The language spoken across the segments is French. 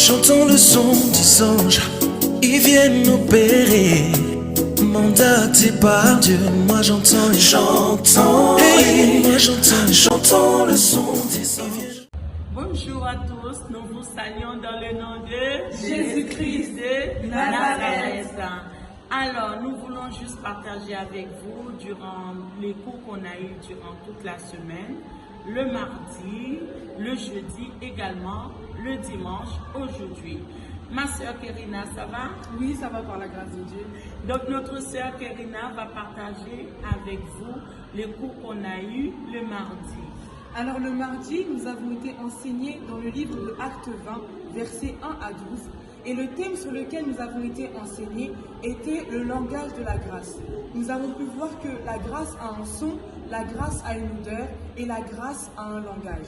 J'entends le son des anges, ils viennent opérer. Mandaté par Dieu, moi j'entends et j'entends. Hey, moi j'entends le son des anges. Bonjour à tous, nous vous saluons dans le nom de Jésus-Christ de Nazareth. Alors, nous voulons juste partager avec vous durant les cours qu'on a eu durant toute la semaine, le mardi, le jeudi également, le dimanche, aujourd'hui. Ma sœur Kérina, ça va? Oui, ça va par la grâce de Dieu. Donc notre sœur Kérina va partager avec vous les cours qu'on a eu le mardi. Alors le mardi, nous avons été enseignés dans le livre de Actes 20, versets 1 à 12. Et le thème sur lequel nous avons été enseignés était le langage de la grâce. Nous avons pu voir que la grâce a un son, la grâce a une odeur et la grâce a un langage.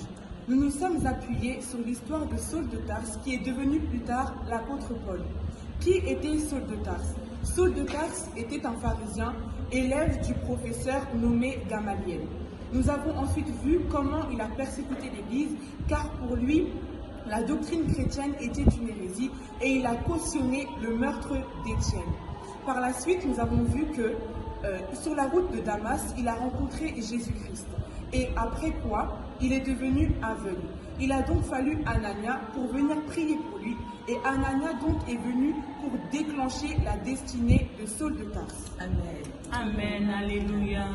Nous nous sommes appuyés sur l'histoire de Saul de Tarse qui est devenu plus tard l'apôtre Paul. Qui était Saul de Tarse? Saul de Tarse était un pharisien, élève du professeur nommé Gamaliel. Nous avons ensuite vu comment il a persécuté l'Église car pour lui, la doctrine chrétienne était une hérésie et il a cautionné le meurtre d'Étienne. Par la suite, nous avons vu que sur la route de Damas, il a rencontré Jésus-Christ. Et après quoi, il est devenu aveugle. Il a donc fallu Anania pour venir prier pour lui. Et Anania donc est venu pour déclencher la destinée de Saul de Tarse. Amen. Amen. Alléluia.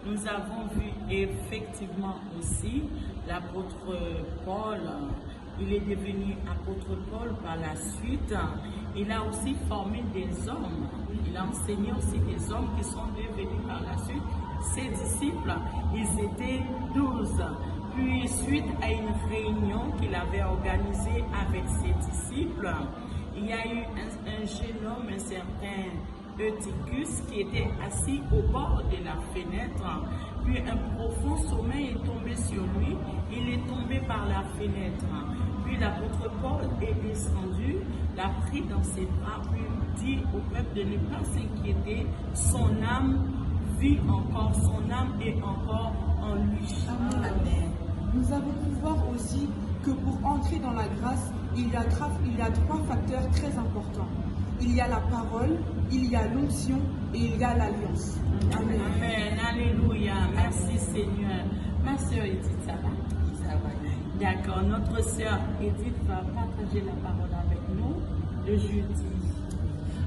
Nous avons vu effectivement aussi l'apôtre Paul. Il est devenu apôtre Paul par la suite. Il a aussi formé des hommes. Il a enseigné aussi des hommes qui sont devenus par la suite ses disciples. Ils étaient 12. Puis, suite à une réunion qu'il avait organisée avec ses disciples, il y a eu un jeune homme, un certain Eutychus, qui était assis au bord de la fenêtre. Puis un profond sommeil est tombé sur lui. Il est tombé par la fenêtre. Puis l'apôtre Paul est descendu, l'a pris dans ses bras, puis dit au peuple de ne pas s'inquiéter. Son âme vit encore, son âme est encore en lui. Amen. Nous avons pu voir aussi que pour entrer dans la grâce, il y a 3 facteurs très importants. Il y a la parole, il y a l'onction et il y a l'alliance. Amen. Amen. Alléluia. Merci Seigneur. Ma sœur Edith, ça va? Ça va. D'accord. Notre sœur Edith va partager la parole avec nous le jeudi.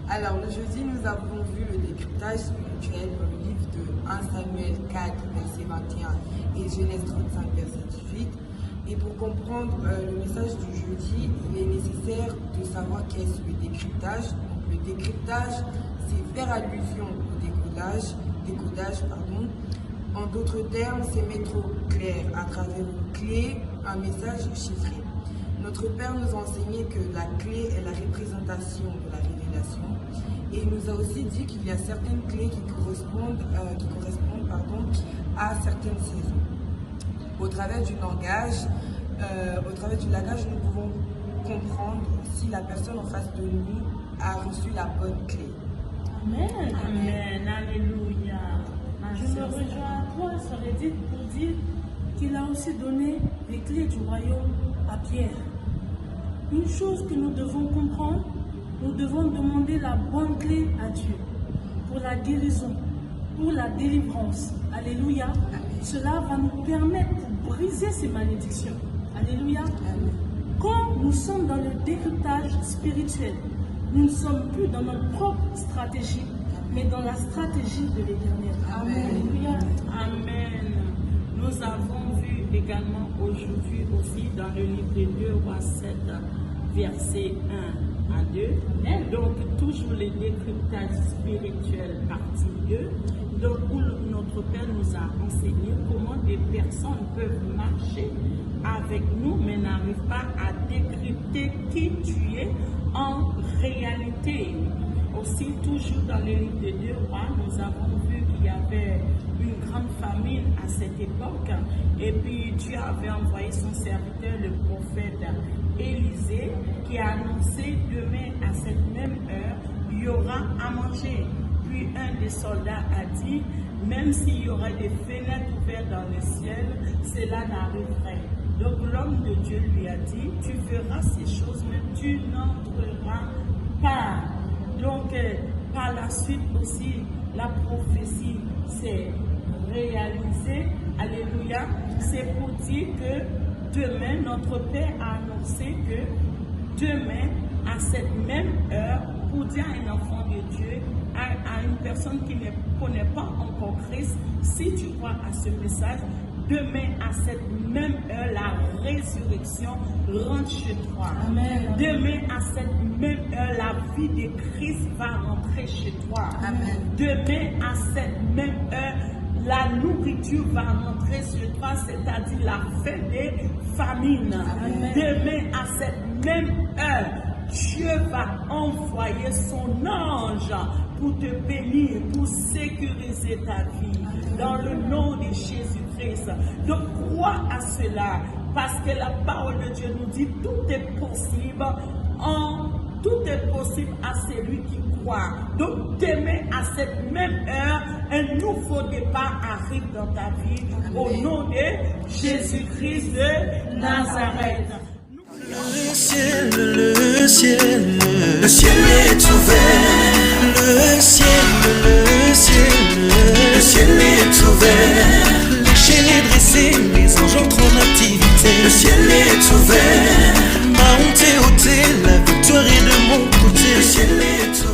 Alors le jeudi, nous avons vu le décryptage spirituel dans le livre de 1 Samuel 4, verset 21 et Genèse 35, verset 18. Et pour comprendre le message du jeudi, il est nécessaire de savoir qu'est-ce le décryptage. Donc, le décryptage, c'est faire allusion au décodage. En d'autres termes, c'est mettre au clair à travers une clé un message chiffré. Notre Père nous a enseigné que la clé est la représentation de la révélation. Et il nous a aussi dit qu'il y a certaines clés qui correspondent à certaines saisons. Au travers du langage, nous pouvons comprendre si la personne en face de nous a reçu la bonne clé. Amen. Amen. Alléluia. Je me rejoins à toi, Sœur Edith, pour dire qu'il a aussi donné les clés du royaume à Pierre. Une chose que nous devons comprendre, nous devons demander la bonne clé à Dieu pour la guérison, pour la délivrance. Alléluia. Amen. Cela va nous permettre de briser ces malédictions. Alléluia. Amen. Quand nous sommes dans le décryptage spirituel, nous ne sommes plus dans notre propre stratégie, mais dans la stratégie de l'Éternel. Amen. Alléluia. Amen. Nous avons vu également aujourd'hui aussi dans le livre de 2 Rois 7, versets 1 à 2. Donc, toujours le décryptage spirituel, partie 2. Donc, où notre Père nous a enseigné comment des personnes peuvent marcher avec nous, mais n'arrivent pas à décrypter qui tu es en réalité. Aussi, toujours dans le livre de 2 Rois, nous avons vu qu'il y avait une grande famine à cette époque. Et puis, Dieu avait envoyé son serviteur, le prophète Élisée, qui a annoncé demain à cette même heure, il y aura à manger. Puis un des soldats a dit, même s'il y aurait des fenêtres ouvertes dans le ciel, cela n'arriverait Donc l'homme de Dieu lui a dit, tu verras ces choses, mais tu n'entreras pas. Donc par la suite aussi, la prophétie s'est réalisée. Alléluia. C'est pour dire que demain, notre Père a annoncé que demain, à cette même heure, pour dire à un enfant de Dieu, à une personne qui ne connaît pas encore Christ, si tu crois à ce message, demain à cette même heure, la résurrection rentre chez toi. Amen. Demain à cette même heure, la vie de Christ va rentrer chez toi. Amen. Demain à cette même heure, la nourriture va rentrer sur toi, c'est-à-dire la fin des famines. Amen. Demain à cette même heure, Dieu va envoyer son ange pour te bénir, pour sécuriser ta vie, dans le nom de Jésus-Christ. Donc crois à cela, parce que la parole de Dieu nous dit tout est possible tout est possible à celui qui croit. Donc demain à cette même heure, un nouveau départ arrive dans ta vie. Amen. Au nom de Jésus-Christ de Nazareth. Le ciel, le ciel, le ciel est ouvert. Le ciel, le ciel, le ciel est ouvert. L'échelle est dressée, les anges entrent en activité. Le ciel est ouvert. Ma honte est ôtée, la victoire est de mon côté. Le ciel est ouvert.